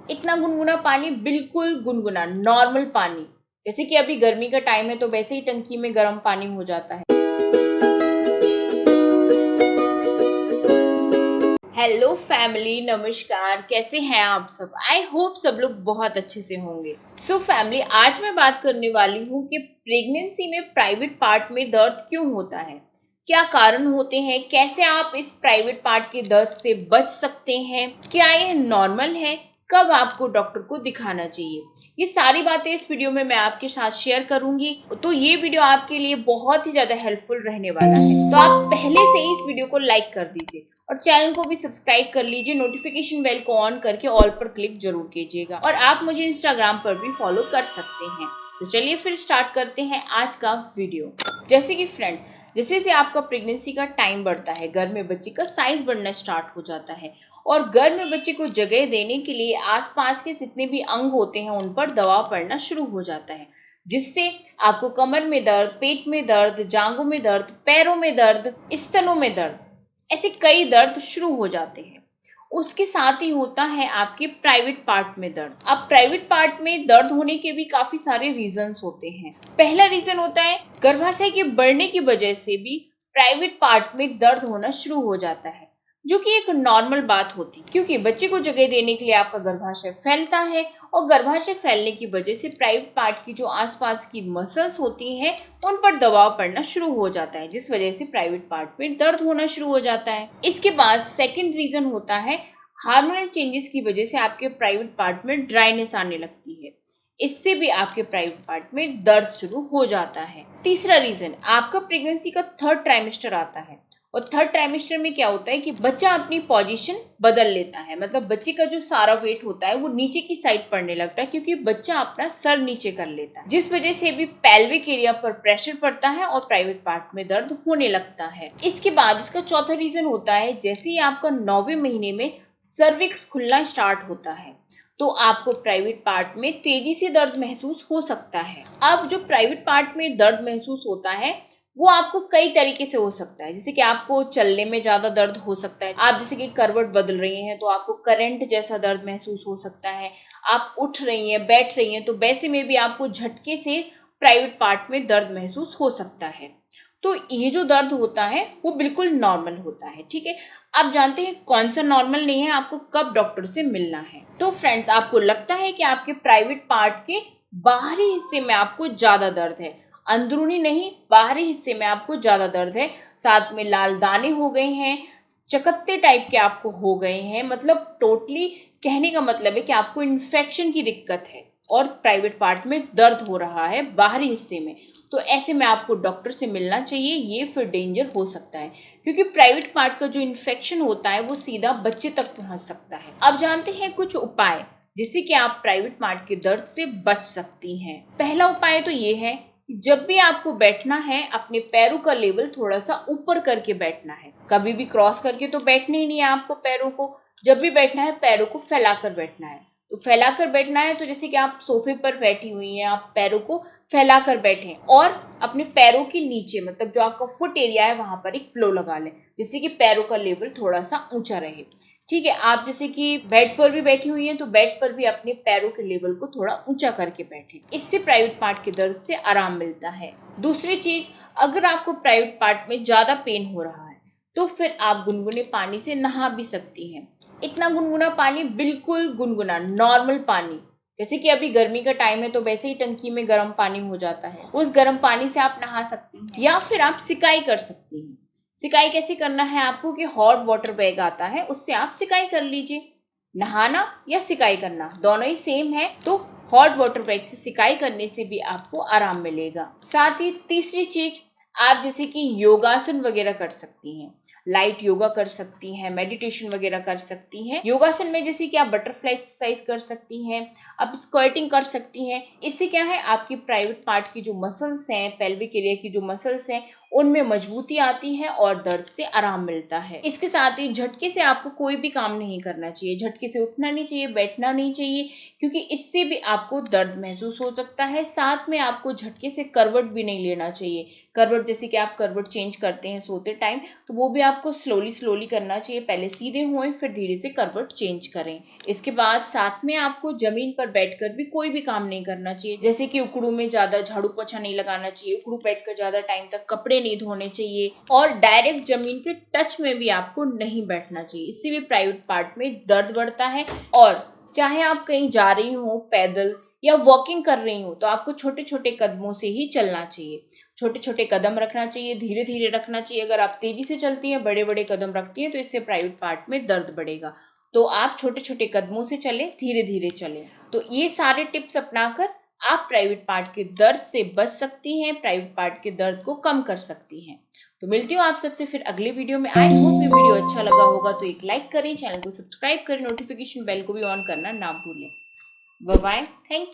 इतना गुनगुना पानी, बिल्कुल गुनगुना नॉर्मल पानी, जैसे कि अभी गर्मी का टाइम है तो वैसे ही टंकी में गर्म पानी हो जाता है। हेलो फैमिली, नमस्कार, कैसे हैं आप सब? आई होप सब लोग बहुत अच्छे से होंगे। सो फैमिली, आज मैं बात करने वाली हूँ कि प्रेगनेंसी में प्राइवेट पार्ट में दर्द क्यों होता है, क्या कारण होते हैं, कैसे आप इस प्राइवेट पार्ट के दर्द से बच सकते हैं, क्या ये नॉर्मल है, कब आपको डॉक्टर को दिखाना चाहिए। ये सारी बातें इस वीडियो में मैं आपके साथ शेयर करूंगी, तो ये वीडियो आपके लिए बहुत ही ज़्यादा हेल्पफुल रहने वाला है। तो आप पहले से ही इस वीडियो को लाइक कर दीजिए और चैनल को भी सब्सक्राइब कर लीजिए। नोटिफिकेशन बेल को ऑन करके ऑल पर क्लिक जरूर कीजिएगा और आप मुझे इंस्टाग्राम पर भी फॉलो कर सकते हैं। तो चलिए फिर स्टार्ट करते हैं आज का वीडियो। जैसे कि फ्रेंड, जैसे जैसे आपका प्रेगनेंसी का टाइम बढ़ता है, घर में बच्चे का साइज बढ़ना स्टार्ट हो जाता है और घर में बच्चे को जगह देने के लिए आसपास के जितने भी अंग होते हैं उन पर दबाव पड़ना शुरू हो जाता है, जिससे आपको कमर में दर्द, पेट में दर्द, जांघों में दर्द, पैरों में दर्द, स्तनों में दर्द, ऐसे कई दर्द शुरू हो जाते हैं। उसके साथ ही होता है आपके प्राइवेट पार्ट में दर्द। अब प्राइवेट पार्ट में दर्द होने के भी काफी सारे रीजंस होते हैं। पहला रीजन होता है गर्भाशय के बढ़ने की वजह से भी प्राइवेट पार्ट में दर्द होना शुरू हो जाता है, जो कि एक नॉर्मल बात होती है, क्योंकि बच्चे को जगह देने के लिए आपका गर्भाशय फैलता है और गर्भाशय फैलने की वजह से प्राइवेट पार्ट की जो आसपास की मसल्स होती हैं उन पर दबाव पड़ना शुरू हो जाता है, जिस वजह से प्राइवेट पार्ट में दर्द होना शुरू हो जाता है। इसके बाद सेकंड रीजन होता है हार्मोनल चेंजेस की वजह से आपके प्राइवेट पार्ट में ड्राइनेस आने लगती है, इससे भी आपके प्राइवेट पार्ट में दर्द शुरू हो जाता है। तीसरा रीजन, आपका प्रेगनेंसी का थर्ड ट्राइमेस्टर आता है और थर्ड ट्राइमेस्टर में क्या होता है कि बच्चा अपनी पोजीशन बदल लेता है, मतलब बच्चे का जो सारा वेट होता है वो नीचे की साइड पड़ने लगता है, क्योंकि बच्चा अपना सर नीचे कर लेता है, जिस वजह से भी पेल्विक एरिया पर प्रेशर पड़ता है और प्राइवेट पार्ट में दर्द होने लगता है। इसके बाद इसका चौथा रीजन होता है जैसे ही आपका 9वें महीने में सर्विक्स खुलना स्टार्ट होता है तो आपको प्राइवेट पार्ट में तेजी से दर्द महसूस हो सकता है। अब जो प्राइवेट पार्ट में दर्द महसूस होता है वो आपको कई तरीके से हो सकता है, जैसे कि आपको चलने में ज्यादा दर्द हो सकता है, आप जैसे कि करवट बदल रही हैं तो आपको करंट जैसा दर्द महसूस हो सकता है, आप उठ रही हैं, बैठ रही हैं तो वैसे में भी आपको झटके से प्राइवेट पार्ट में दर्द महसूस हो सकता है। तो ये जो दर्द होता है वो बिल्कुल नॉर्मल होता है, ठीक है। आप जानते हैं कौन सा नॉर्मल नहीं है, आपको कब डॉक्टर से मिलना है। तो फ्रेंड्स, आपको लगता है कि आपके प्राइवेट पार्ट के बाहरी हिस्से में आपको ज्यादा दर्द है, अंदरूनी नहीं बाहरी हिस्से में आपको ज्यादा दर्द है, साथ में लाल दाने हो गए हैं, चकत्ते टाइप के आपको हो गए हैं, मतलब टोटली कहने का मतलब है कि आपको इन्फेक्शन की दिक्कत है और प्राइवेट पार्ट में दर्द हो रहा है बाहरी हिस्से में, तो ऐसे में आपको डॉक्टर से मिलना चाहिए। ये फिर डेंजर हो सकता है, क्योंकि प्राइवेट पार्ट का जो इन्फेक्शन होता है वो सीधा बच्चे तक पहुंच सकता है। अब जानते हैं कुछ उपाय जिससे कि आप प्राइवेट पार्ट के दर्द से बच सकती हैं। पहला उपाय तो ये है कि जब भी आपको बैठना है अपने पैरों का लेवल थोड़ा सा ऊपर करके बैठना है, कभी भी क्रॉस करके तो बैठना ही नहीं है आपको पैरों को। जब भी बैठना है पैरों को फैलाकर बैठना है, तो फैलाकर बैठना है तो जैसे कि आप सोफे पर बैठी हुई हैं, आप पैरों को फैलाकर बैठें और अपने पैरों के नीचे, मतलब जो आपका फुट एरिया है वहां पर एक पिलो लगा लें, जिससे कि पैरों का लेवल थोड़ा सा ऊंचा रहे, ठीक है। आप जैसे कि बेड पर भी बैठी हुई हैं तो बेड पर भी अपने पैरों के लेवल को थोड़ा ऊंचा करके बैठें, इससे प्राइवेट पार्ट के दर्द से आराम मिलता है। दूसरी चीज, अगर आपको प्राइवेट पार्ट में ज्यादा पेन हो रहा है तो फिर आप गुनगुने पानी से नहा भी सकती हैं। इतना गुनगुना पानी, बिल्कुल गुनगुना नॉर्मल पानी, जैसे कि अभी गर्मी का टाइम है तो वैसे ही टंकी में गर्म पानी हो जाता है, उस गर्म पानी से आप नहा सकती हैं। या फिर आप सिकाई कर सकती हैं। सिकाई कैसे करना है आपको कि हॉट वाटर बैग आता है उससे आप सिकाई कर लीजिए। नहाना या सिकाई करना दोनों ही सेम है, तो हॉट वाटर बैग से सिकाई करने से भी आपको आराम मिलेगा। साथ ही तीसरी चीज, आप जैसे कि योगासन वगैरह कर सकती हैं, लाइट योगा कर सकती हैं, मेडिटेशन वगैरह कर सकती हैं। योगासन में जैसे कि आप बटरफ्लाई एक्सरसाइज कर सकती हैं, आप स्क्वाटिंग कर सकती हैं। इससे क्या है, आपकी प्राइवेट पार्ट की जो मसल्स हैं, पेल्विक एरिया की जो मसल्स हैं, उनमें मजबूती आती है और दर्द से आराम मिलता है। इसके साथ ही झटके से आपको कोई भी काम नहीं करना चाहिए, झटके से उठना नहीं चाहिए, बैठना नहीं चाहिए, क्योंकि इससे भी आपको दर्द महसूस हो सकता है। साथ में आपको झटके से करवट भी नहीं लेना चाहिए। करवट जैसे कि आप करवट चेंज करते हैं सोते टाइम, तो वो भी आपको स्लोली करना चाहिए। पहले सीधे हुए फिर धीरे से करवट चेंज करें। इसके बाद साथ में आपको जमीन पर बैठकर भी कोई भी काम नहीं करना चाहिए, जैसे कि उकड़ू में ज्यादा झाड़ू पोछा नहीं लगाना चाहिए, उकड़ू बैठकर ज्यादा टाइम तक कपड़े नहीं धोने चाहिए, और डायरेक्ट जमीन के टच में भी आपको नहीं बैठना चाहिए। इससे भी प्राइवेट पार्ट में दर्द बढ़ता है। और चाहे आप कहीं जा रही हो पैदल या वॉकिंग कर रही हो, तो आपको छोटे छोटे कदमों से ही चलना चाहिए। छोटे छोटे कदम रखना चाहिए, धीरे धीरे रखना चाहिए। अगर आप तेजी से चलती हैं, बड़े बड़े कदम रखती हैं, तो इससे प्राइवेट पार्ट में दर्द बढ़ेगा। तो आप छोटे छोटे कदमों से चलें, धीरे धीरे चलें। तो ये सारे टिप्स अपनाकर आप प्राइवेट पार्ट के दर्द से बच सकती हैं, प्राइवेट पार्ट के दर्द को कम कर सकती हैं। तो मिलती हूँ आप सबसे फिर अगले वीडियो में। आई होप ये वीडियो अच्छा लगा होगा, तो एक लाइक करें, चैनल को सब्सक्राइब करें, नोटिफिकेशन बेल को भी ऑन करना ना भूलें। Bye bye, thank you.